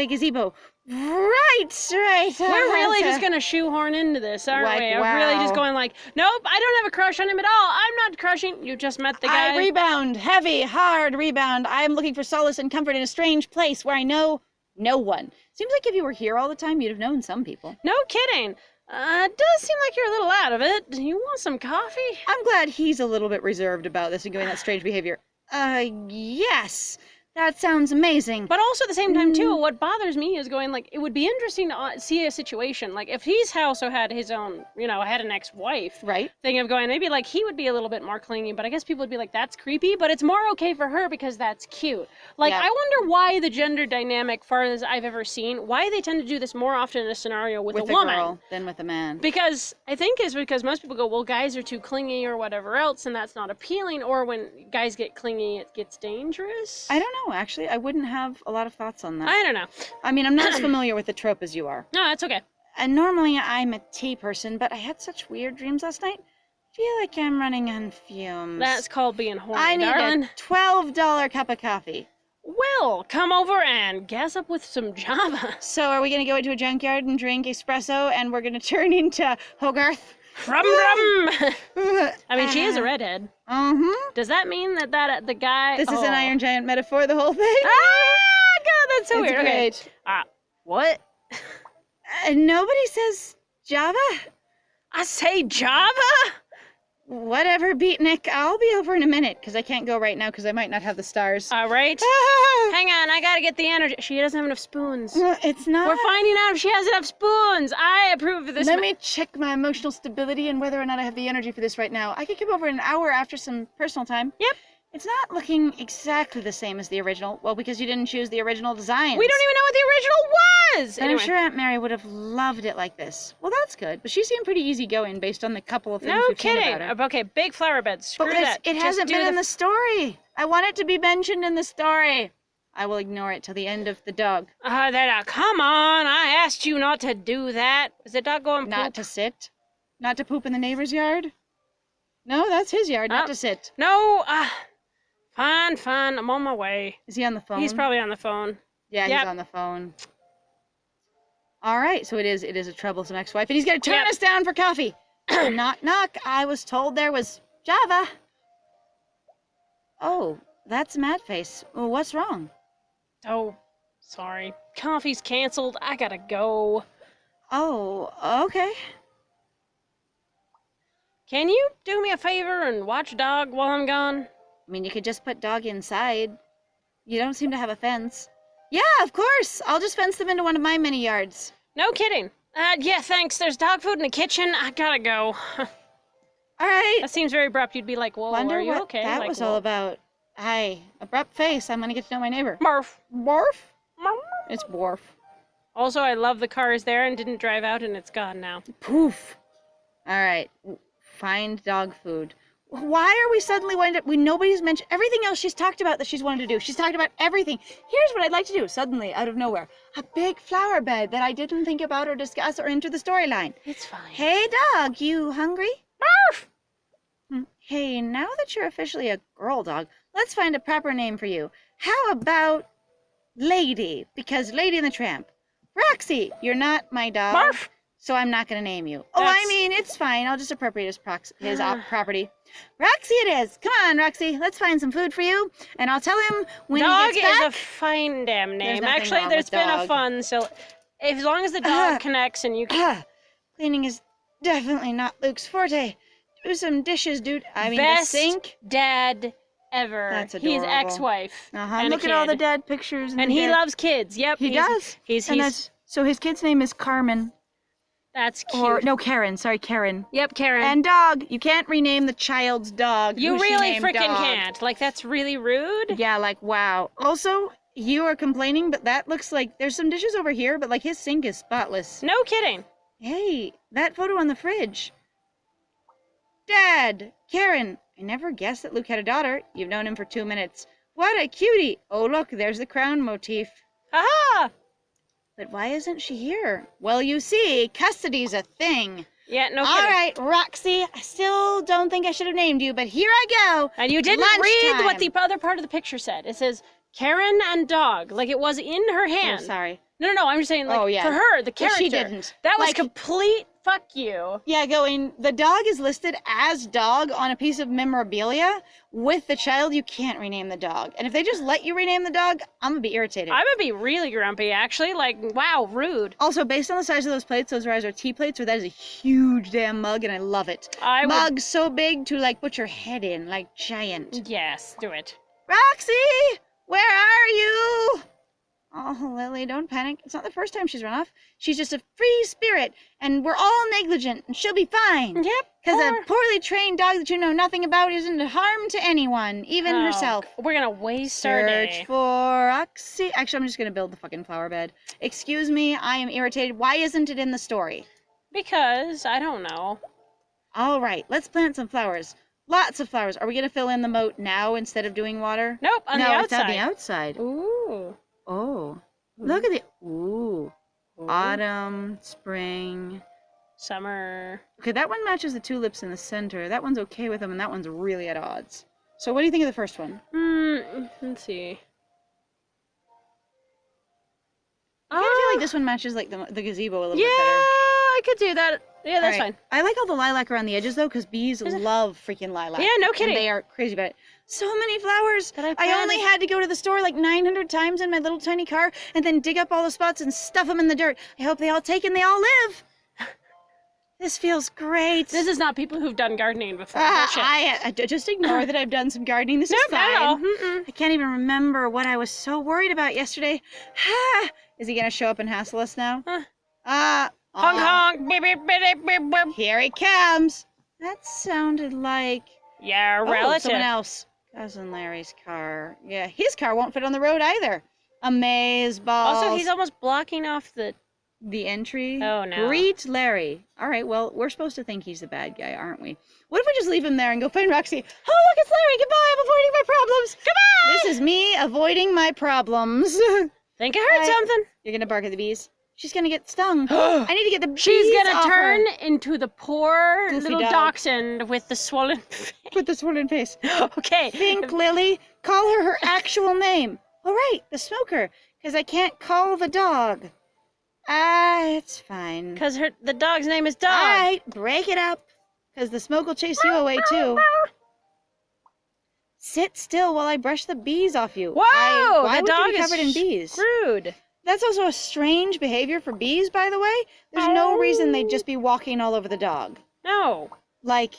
gazebo. Right. We're really just gonna shoehorn into this, aren't Like, we? wow. I'm really just going like, nope, I don't have a crush on him at all. I'm not crushing. You just met the guy. I rebound. Heavy, hard rebound. I am looking for solace and comfort in a strange place where I know no one. Seems like if you were here all the time, you'd have known some people. No kidding. It does seem like you're a little out of it. Do you want some coffee? I'm glad he's a little bit reserved about this and going that strange behavior. Yes. That sounds amazing. But also at the same time, too, what bothers me is going, like, it would be interesting to see a situation, like, if he's also had his own, had an ex-wife. Right. Thing of going, maybe, like, he would be a little bit more clingy, but I guess people would be like, that's creepy, but it's more okay for her because that's cute. Like, I wonder why the gender dynamic, far as I've ever seen, why they tend to do this more often in a scenario with a woman. Girl than with a man. Because, I think it's because most people go, well, guys are too clingy or whatever else, and that's not appealing, or when guys get clingy, it gets dangerous. I don't know. Actually, I wouldn't have a lot of thoughts on that. I don't know. I mean, I'm not as familiar with the trope as you are. No, that's okay. And normally I'm a tea person, but I had such weird dreams last night. I feel like I'm running on fumes. That's called being horny, I need darling. a $12 cup of coffee. Well, come over and gas up with some Java. So are we going to go into a junkyard and drink espresso, and we're going to turn into Hogarth? Rum rum! I mean, she is a redhead. Mm-hmm. Does that mean that the guy... This is an Iron Giant metaphor, the whole thing? Ah, God, that's so weird. Great. Okay. What? Nobody says Java? I say Java? Whatever, Beatnik. I'll be over in a minute, because I can't go right now, because I might not have the stars. All right. Hang on, I gotta get the energy. She doesn't have enough spoons. It's not... We're finding out if she has enough spoons. I approve of this. Let me check my emotional stability and whether or not I have the energy for this right now. I could come over in an hour after some personal time. Yep. It's not looking exactly the same as the original. Well, because you didn't choose the original design. We don't even know what the original was! But anyway. I'm sure Aunt Mary would have loved it like this. Well, that's good. But she seemed pretty easygoing based on the couple of things we've seen about her. Okay, big flower beds. Screw but that. It hasn't been in the story. I want it to be mentioned in the story. I will ignore it till the end of the dog. Come on! I asked you not to do that. Is the dog going poop? Not to sit? Not to poop in the neighbor's yard? No, that's his yard, not to sit. No, fine. I'm on my way. Is he on the phone? He's probably on the phone. Yeah, he's on the phone. All right, so it is a troublesome ex-wife, and he's going to turn us down for coffee. Knock, knock. I was told there was Java. Oh, that's Madface. Well, what's wrong? Oh, sorry. Coffee's canceled. I gotta go. Oh, okay. Can you do me a favor and watch dog while I'm gone? I mean, you could just put dog inside. You don't seem to have a fence. Yeah, of course. I'll just fence them into one of my mini yards. No kidding. Yeah, thanks. There's dog food in the kitchen. I gotta go. All right. That seems very abrupt. You'd be like, whoa, Wonder are you what okay? that like, was all about. Hi, abrupt face. I'm gonna get to know my neighbor. Barf. Barf? It's Borf. Also, I love the car is there and didn't drive out and it's gone now. Poof. All right. Find dog food. Why are we suddenly nobody's mentioned everything else she's talked about that she's wanted to do. She's talked about everything. Here's what I'd like to do, suddenly, out of nowhere. A big flower bed that I didn't think about or discuss or enter the storyline. It's fine. Hey, dog, you hungry? Barf! Hey, now that you're officially a girl dog, let's find a proper name for you. How about Lady? Because Lady and the Tramp. Roxy, you're not my dog. Barf! So I'm not going to name you. Oh, I mean, it's fine. I'll just appropriate his property. Roxy it is. Come on, Roxy. Let's find some food for you. And I'll tell him when dog he gets back. Dog is a fine damn name. Actually, there's been a fun, so as long as the dog connects and you can... Cleaning is definitely not Luke's forte. Do some dishes, dude. I mean, Best the sink. Dad ever. That's adorable. His ex-wife. And look at all the dad pictures. And he loves kids. Yep. He does. So his kid's name is Carmen. That's cute. Or, no, Karen. Sorry, Karen. Yep, Karen. And dog. You can't rename the child's dog. You really freaking can't. Like, that's really rude. Yeah, like, wow. Also, You are complaining, but that looks like there's some dishes over here, but like his sink is spotless. No kidding. Hey, that photo on the fridge. Dad! Karen! I never guessed that Luke had a daughter. You've known him for 2 minutes. What a cutie! Oh, look, there's the crown motif. Aha! But why isn't she here? Well, you see, custody's a thing. Yeah, no kidding. All right, Roxy, I still don't think I should have named you, but here I go. And you didn't read what the other part of the picture said. It says, Karen and dog, like it was in her hand. Oh, sorry. No, I'm just saying, like, for her, the character. She didn't. That was complete fuck you. Yeah, going, the dog is listed as dog on a piece of memorabilia. With the child, you can't rename the dog. And if they just let you rename the dog, I'm going to be irritated. I'm going to be really grumpy, actually. Like, wow, rude. Also, based on the size of those plates, those are either tea plates or that is a huge damn mug, and I love it. Mug so big to, like, put your head in, like giant. Yes, do it. Roxy! Where are you? Oh, Lily, don't panic. It's not the first time she's run off. She's just a free spirit, and we're all negligent, and she'll be fine. Yep. Because a poorly trained dog that you know nothing about isn't a harm to anyone, even herself. We're going to waste our day. Search for Roxy. Actually, I'm just going to build the fucking flower bed. Excuse me, I am irritated. Why isn't it in the story? Because, I don't know. All right, let's plant some flowers. Lots of flowers. Are we going to fill in the moat now instead of doing water? Nope, on the outside. No, it's on the outside. Ooh. Oh, look at the, ooh. Autumn, spring. Summer. Okay, that one matches the tulips in the center. That one's okay with them, and that one's really at odds. So what do you think of the first one? Let's see. I kind of feel like this one matches like the gazebo a little bit better. Yeah, I could do that. Yeah, that's fine. I like all the lilac around the edges, though, because bees love freaking lilac. Yeah, no kidding. And they are crazy about it. So many flowers. I only had to go to the store like 900 times in my little tiny car and then dig up all the spots and stuff them in the dirt. I hope they all take and they all live. This feels great. This is not people who've done gardening before. I just ignore that I've done some gardening. This is fine. No. I can't even remember what I was so worried about yesterday. Is he going to show up and hassle us now? Honk, honk, beep, beep, beep, beep, beep. Here he comes. That sounded like... Yeah, relative. Someone else. Cousin Larry's car. Yeah, his car won't fit on the road either. Amaze balls. Also, he's almost blocking off the entry. Oh, no. Greet Larry. All right, well, we're supposed to think he's the bad guy, aren't we? What if we just leave him there and go find Roxy? Oh, look, it's Larry. Goodbye. I'm avoiding my problems. Goodbye. This is me avoiding my problems. Think I heard something. You're going to bark at the bees? She's going to get stung. I need to get the bees She's going off to turn her. into the poor Goofy little dog. dachshund with the swollen face. With the swollen face. Okay. Think, Lily. Call her actual name. All right, the smoker. Because I can't call the dog. It's fine. Because the dog's name is Dog. All right, break it up. Because the smoke will chase you away, too. Sit still while I brush the bees off you. Whoa! Why the would dog you be covered in bees? Rude. That's also a strange behavior for bees, by the way. There's no reason they'd just be walking all over the dog. No. Like,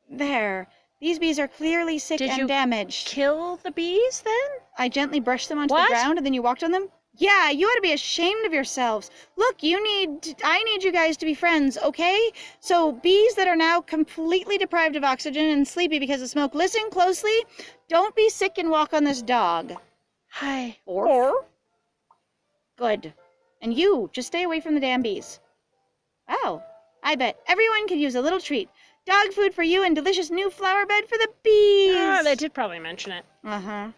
there. These bees are clearly sick and damaged. Kill the bees, then? I gently brushed them onto the ground, and then you walked on them? Yeah, you ought to be ashamed of yourselves. Look, I need you guys to be friends, okay? So, bees that are now completely deprived of oxygen and sleepy because of smoke, listen closely. Don't be sick and walk on this dog. Hi. Or? Good. And you, just stay away from the damn bees. Wow. I bet everyone could use a little treat. Dog food for you and delicious new flower bed for the bees. Oh, they did probably mention it. Uh-huh.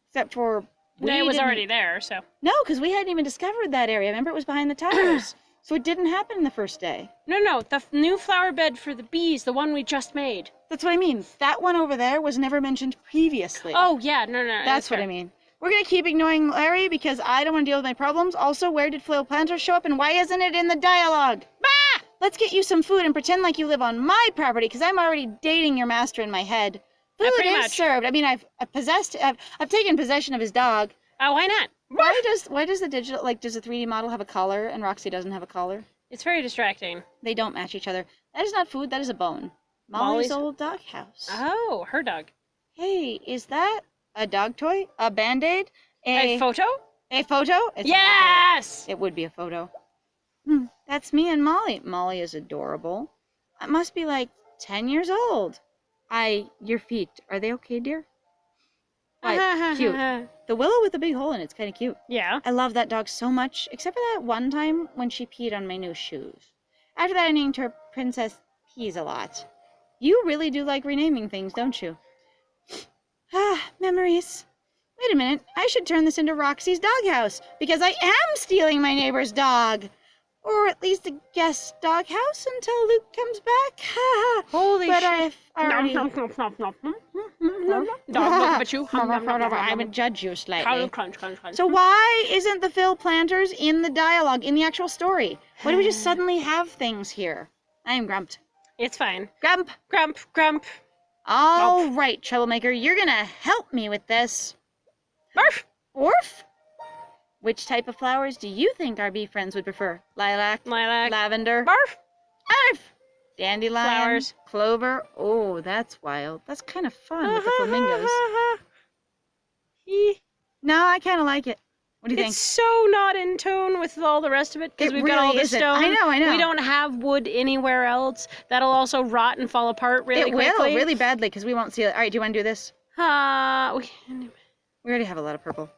Except for... It was already there, so... No, because we hadn't even discovered that area. Remember, it was behind the towers. So it didn't happen the first day. No, the new flower bed for the bees, the one we just made. That's what I mean. That one over there was never mentioned previously. Oh, yeah, no. That's what I mean. We're going to keep ignoring Larry because I don't want to deal with my problems. Also, where did Flail Planter show up and why isn't it in the dialogue? Bah! Let's get you some food and pretend like you live on my property because I'm already dating your master in my head. Food is served. I mean, I've taken possession of his dog. Oh, why not? Why does the digital, like, does the 3D model have a collar and Roxy doesn't have a collar? It's very distracting. They don't match each other. That is not food, that is a bone. Molly's old doghouse. Oh, her dog. Hey, is that a dog toy? A Band-Aid? A photo? A photo? It's yes! It would be a photo. That's me and Molly. Molly is adorable. I must be like 10 years old. Your feet, are they okay, dear? Cute. The willow with the big hole in it's kind of cute. Yeah. I love that dog so much, except for that one time when she peed on my new shoes. After that, I named her Princess Peas a lot. You really do like renaming things, don't you? Memories. Wait a minute, I should turn this into Roxy's doghouse, because I am stealing my neighbor's dog. Or at least a guest doghouse until Luke comes back. Holy but shit. I've already... Dog look at you. I would judge you slightly. Crunch. So why isn't the Phil Planters in the dialogue, in the actual story? Why do we just suddenly have things here? I am grumped. It's fine. Grump. All right, troublemaker, you're gonna help me with this. Barf. Orf? Which type of flowers do you think our bee friends would prefer? Lilac. Lavender. Barf. Arf! Dandelion. Flowers. Clover. Oh, that's wild. That's kind of fun with the flamingos. No, I kind of like it. What do you think? It's so not in tone with all the rest of it because we've got all the stone. I know. We don't have wood anywhere else. That'll also rot and fall apart really quickly. It will, really badly, because we won't see it. All right, do you want to do this? We already have a lot of purple.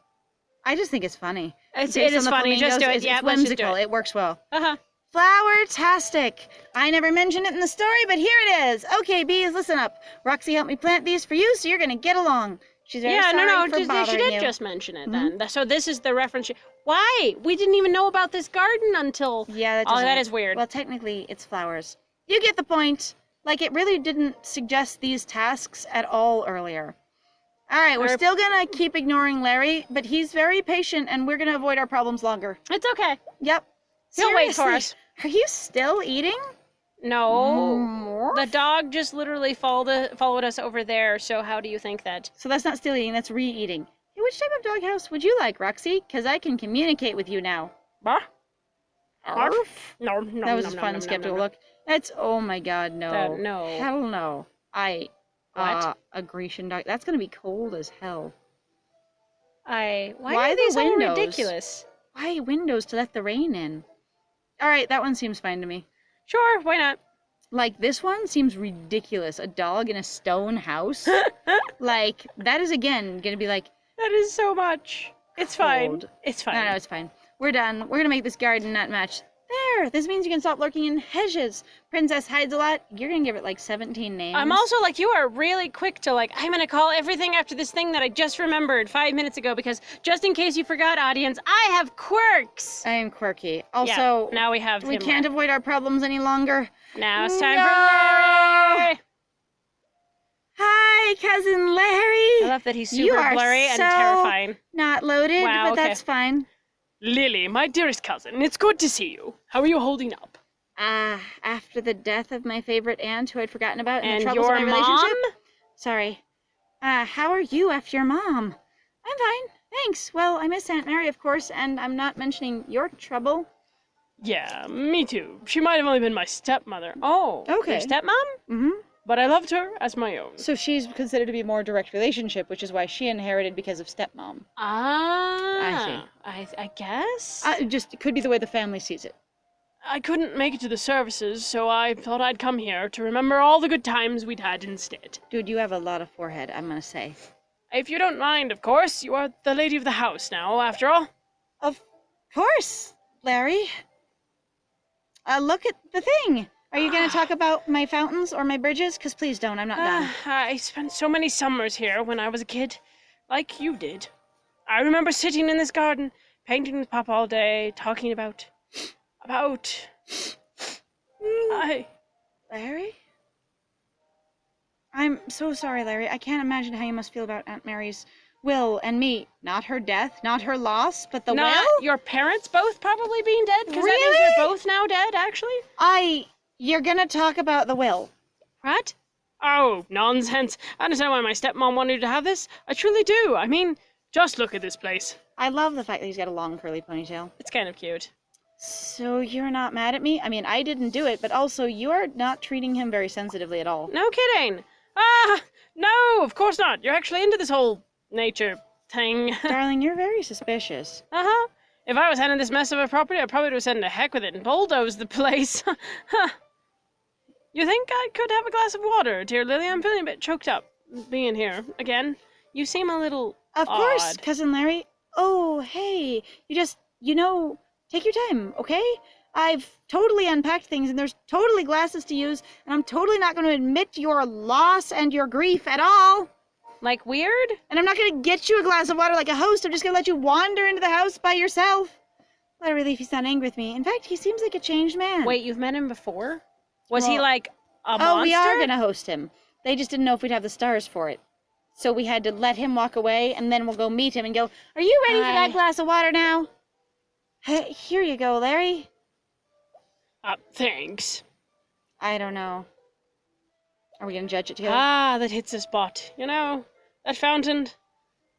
I just think it's funny. It is funny. Just do it. It's whimsical. It works well. Uh-huh. Flower-tastic. I never mentioned it in the story, but here it is. Okay, bees, listen up. Roxy helped me plant these for you, so you're going to get along. She's very sorry for bothering you. She did just mention it then. So this is the reference. Why? We didn't even know about this garden until... Yeah, that is weird. Well, technically, it's flowers. You get the point. Like, it really didn't suggest these tasks at all earlier. All right, we're still going to keep ignoring Larry, but he's very patient, and we're going to avoid our problems longer. It's okay. Yep. He'll wait for us. Are you still eating? No. The dog just literally followed us over there, so how do you think that? So that's not still eating, that's re-eating. Hey, which type of doghouse would you like, Roxy? Because I can communicate with you now. Bah? Arf? No. That was a fun, skeptical look. That's, oh my god, no. No. Hell no. A Grecian dog. That's going to be cold as hell. Why are these all ridiculous? Why windows to let the rain in? All right, that one seems fine to me. Sure, why not? Like, this one seems ridiculous. A dog in a stone house? Like, that is, again, going to be like... That is so much. It's fine. It's fine. No, it's fine. We're done. We're going to make this garden not match. There! This means you can stop lurking in hedges. Princess hides a lot. You're going to give it, like, 17 names. I'm also, like, you are really quick to, like, I'm going to call everything after this thing that I just remembered 5 minutes ago, because just in case you forgot, audience, I have quirks! I am quirky. Also, now we have we can't avoid our problems any longer. Now it's time for Larry! Hi, Cousin Larry! I love that he's super blurry and terrifying. Not loaded, but that's fine. Lily, my dearest cousin, it's good to see you. How are you holding up? After the death of my favorite aunt who I'd forgotten about and the And troubles of your my mom? relationship. Sorry. How are you after your mom? I'm fine, thanks. Well, I miss Aunt Mary, of course, and I'm not mentioning your trouble. Yeah, me too. She might have only been my stepmother. Oh, okay. Your stepmom? Mm-hmm. But I loved her as my own. So she's considered to be more direct relationship, which is why she inherited because of stepmom. I see. I guess? It could be the way the family sees it. I couldn't make it to the services, so I thought I'd come here to remember all the good times we'd had instead. Dude, you have a lot of forehead, I'm gonna say. If you don't mind, of course. You are the lady of the house now, after all. Of course, Larry. Look at the thing. Are you going to talk about my fountains or my bridges? Because please don't, I'm not done. I spent so many summers here when I was a kid, like you did. I remember sitting in this garden, painting with Papa all day, talking about... Larry? I'm so sorry, Larry. I can't imagine how you must feel about Aunt Mary's will and me. Not her death, not her loss, but the will? Your parents both probably being dead? Because that means they're both now dead, actually? You're gonna talk about the will. What? Oh, nonsense. I understand why my stepmom wanted you to have this. I truly do. I mean, just look at this place. I love the fact that he's got a long curly ponytail. It's kind of cute. So you're not mad at me? I mean, I didn't do it, but also you are not treating him very sensitively at all. No kidding. No, of course not. You're actually into this whole nature thing. Darling, you're very suspicious. Uh-huh. If I was handling this mess of a property, I probably would have said to heck with it and bulldozed the place. You think I could have a glass of water, dear Lily? I'm feeling a bit choked up being here again. You seem a little Of odd. course, Cousin Larry. Oh, hey. Take your time, okay? I've totally unpacked things, and there's totally glasses to use, and I'm totally not going to admit your loss and your grief at all. Like weird? And I'm not going to get you a glass of water like a host. I'm just going to let you wander into the house by yourself. What a relief he's not angry with me. In fact, he seems like a changed man. Wait, you've met him before? Was he like a monster? Oh, we are going to host him. They just didn't know if we'd have the stars for it. So we had to let him walk away, and then we'll go meet him and go, are you ready for that glass of water now? Hey, here you go, Larry. Thanks. I don't know. Are we going to judge it together? That hits the spot. You know, that fountain,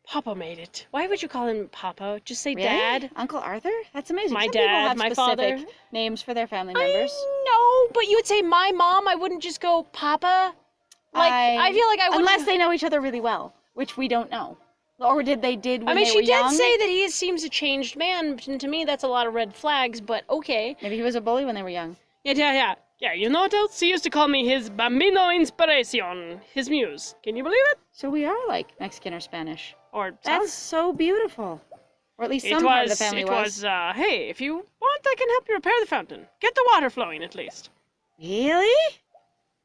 Papa made it. Why would you call him Papa? Just say really? Dad. Uncle Arthur? That's amazing. My Some dad, people have my specific father. names for their family members. I know, but you would say my mom. I wouldn't just go Papa. Like, I feel like I wouldn't. Unless they know each other really well, which we don't know. Or when they were young? I mean, she did say that he seems a changed man, and to me that's a lot of red flags, but okay. Maybe he was a bully when they were young. Yeah, you know what else? He used to call me his bambino inspiracion, his muse. Can you believe it? So we are like Mexican or Spanish. That's sounds... so beautiful. Or at least some part of the family was. Hey, if you want, I can help you repair the fountain. Get the water flowing, at least. Really?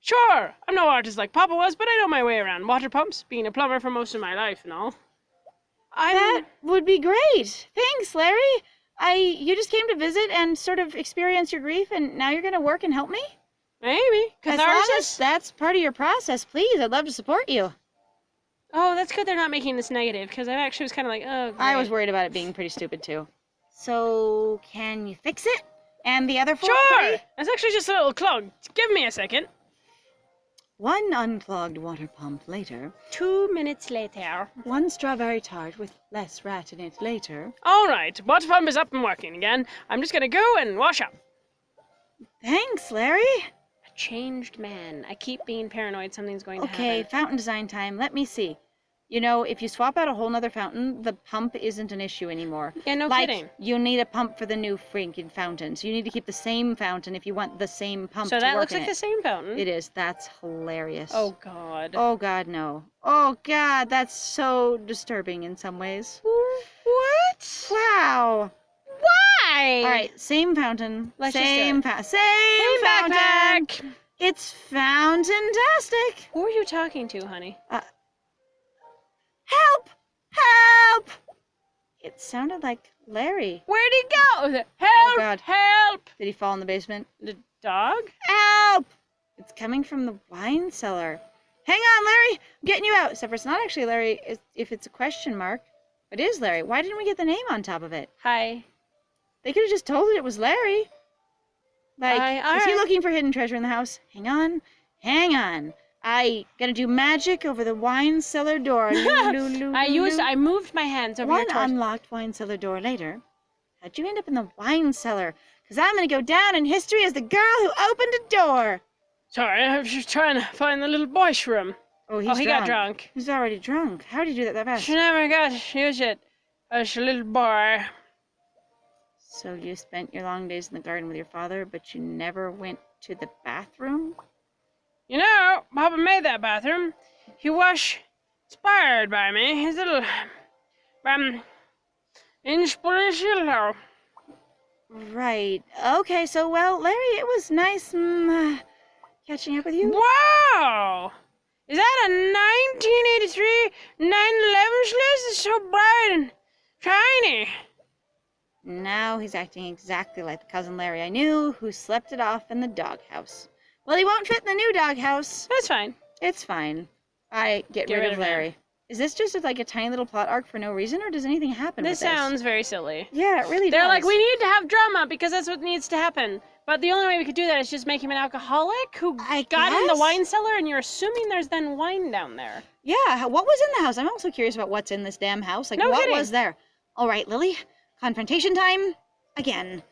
Sure, I'm no artist like Papa was, but I know my way around water pumps, being a plumber for most of my life and all. That would be great. Thanks, Larry. You just came to visit and sort of experience your grief, and now you're going to work and help me? Maybe. Catharsis? As long as that's part of your process, please. I'd love to support you. Oh, that's good they're not making this negative, because I actually was kind of like, oh, great. I was worried about it being pretty stupid, too. So, can you fix it? And the other 4? Sure! It's actually just a little clogged. Give me a second. 1 unclogged water pump later. 2 minutes later. 1 strawberry tart with less rat in it later. All right, water pump is up and working again. I'm just gonna go and wash up. Thanks, Larry. A changed man. I keep being paranoid something's going to happen. Okay, fountain design time. Let me see. You know, if you swap out a whole nother fountain, the pump isn't an issue anymore. Yeah, no kidding. You need a pump for the new freaking fountain. So you need to keep the same fountain if you want the same pump to work in it. So that looks like the same fountain. It is. That's hilarious. Oh, God. Oh, God, no. Oh, God, that's so disturbing in some ways. What? Wow. Why? All right, same fountain. Same fountain. Backpack. It's fountain-tastic. Who are you talking to, honey? Help! Help! It sounded like Larry. Where'd he go? Help! Oh, God. Help! Did he fall in the basement? The dog? Help! It's coming from the wine cellar. Hang on, Larry! I'm getting you out. Except for it's not actually Larry if it's a question mark. It is Larry. Why didn't we get the name on top of it? Hi. They could have just told it was Larry. Is he looking for hidden treasure in the house? Hang on. Hang on. I gonna do magic over the wine cellar door. I moved my hands over your torso. 1 unlocked wine cellar door later. How'd you end up in the wine cellar? Because I'm gonna go down in history as the girl who opened a door. Sorry, I was just trying to find the little boy's room. Oh, he got drunk. He's already drunk. How did you do that fast? She never got used it. As a little boy. So you spent your long days in the garden with your father, but you never went to the bathroom? You know, Papa made that bathroom. He was inspired by me. His little, inspiration. Right. Okay, so, well, Larry, it was nice catching up with you. Wow! Is that a 1983 911 list? It's so bright and shiny. Now he's acting exactly like the cousin Larry I knew, who slept it off in the doghouse. Well, he won't fit in the new doghouse. That's fine. It's fine. I get rid of Larry. him. Is this just like a tiny little plot arc for no reason, or does anything happen with this? This sounds very silly. Yeah, it really does. They're like, we need to have drama because that's what needs to happen. But the only way we could do that is just make him an alcoholic who got in the wine cellar, and you're assuming there's then wine down there. Yeah, what was in the house? I'm also curious about what's in this damn house. Like, what was there? All right, Lily, confrontation time again.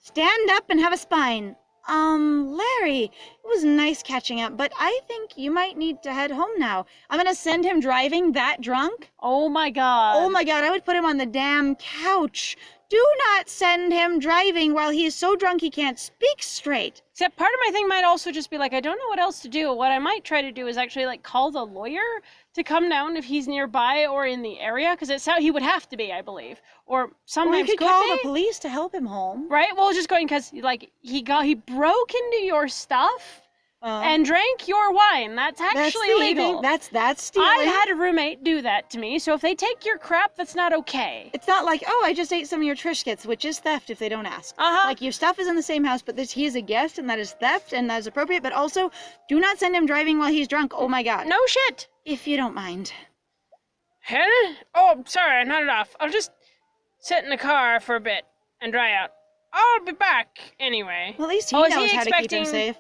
Stand up and have a spine. Larry, it was nice catching up, but I think you might need to head home now. I'm gonna send him driving that drunk. Oh my God. Oh my God, I would put him on the damn couch Do not send him driving while he is so drunk he can't speak straight. Except part of my thing might also just be like, I don't know what else to do. What I might try to do is actually like call the lawyer to come down if he's nearby or in the area, because it's how he would have to be, I believe. Or sometimes you could call the police to help him home. Right? Well, just going because like he broke into your stuff. And drank your wine. That's actually illegal. That's stealing. I've had a roommate do that to me, so if they take your crap, that's not okay. It's not like, I just ate some of your Triscuits, which is theft if they don't ask. Like, your stuff is in the same house, but he is a guest, and that is theft, and that is appropriate, but also, do not send him driving while he's drunk. Oh my god. No shit. If you don't mind. Huh? Oh, sorry, I nodded off. I'll just sit in the car for a bit and dry out. I'll be back anyway. Well, at least he knows how to keep him safe.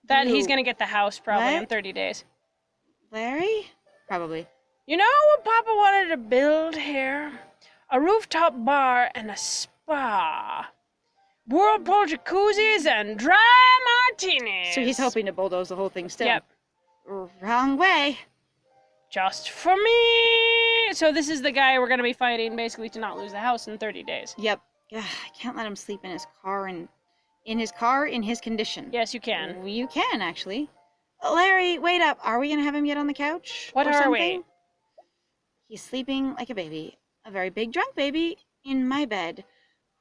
That he's going to get the house probably in 30 days. Larry? Probably. You know what Papa wanted to build here? A rooftop bar and a spa. Whirlpool jacuzzis and dry martinis. So he's hoping to bulldoze the whole thing still. Yep. Wrong way. Just for me. So this is the guy we're going to be fighting basically to not lose the house in 30 days. Yep. I can't let him sleep in his car in his condition. Yes, you can. You can, actually. Larry, wait up. Are we going to have him get on the couch? What are we? He's sleeping like a baby. A very big drunk baby in my bed.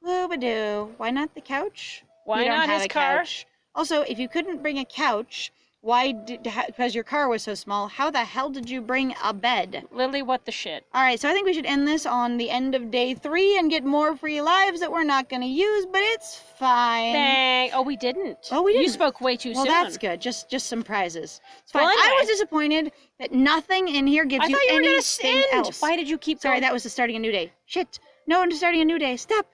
Whoop-a-doo. Why not the couch? Why not his car? Couch. Also, if you couldn't bring a couch, because your car was so small, how the hell did you bring a bed? Lily, what the shit? All right, so I think we should end this on the end of day 3 and get more free lives that we're not going to use, but it's fine. Dang. Oh, we didn't. Oh, we didn't. You spoke way too soon. Well, that's good. Just some prizes. It's fine. Well, anyway. I was disappointed that nothing in here gives you anything else. Why did you keep Sorry, going? that was the starting a new day. Shit. No, I'm starting a new day. Stop.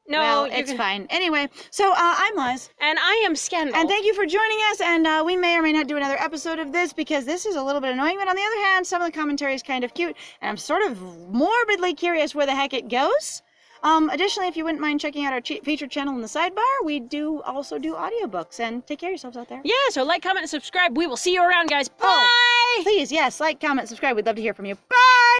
No, well, it's fine. Anyway, so I'm Liz. And I am Scandal. And thank you for joining us. And we may or may not do another episode of this because this is a little bit annoying. But on the other hand, some of the commentary is kind of cute. And I'm sort of morbidly curious where the heck it goes. Additionally, if you wouldn't mind checking out our featured channel in the sidebar, we do also do audiobooks. And take care of yourselves out there. Yeah, so like, comment, and subscribe. We will see you around, guys. Bye! Oh, please, yes, like, comment, subscribe. We'd love to hear from you. Bye!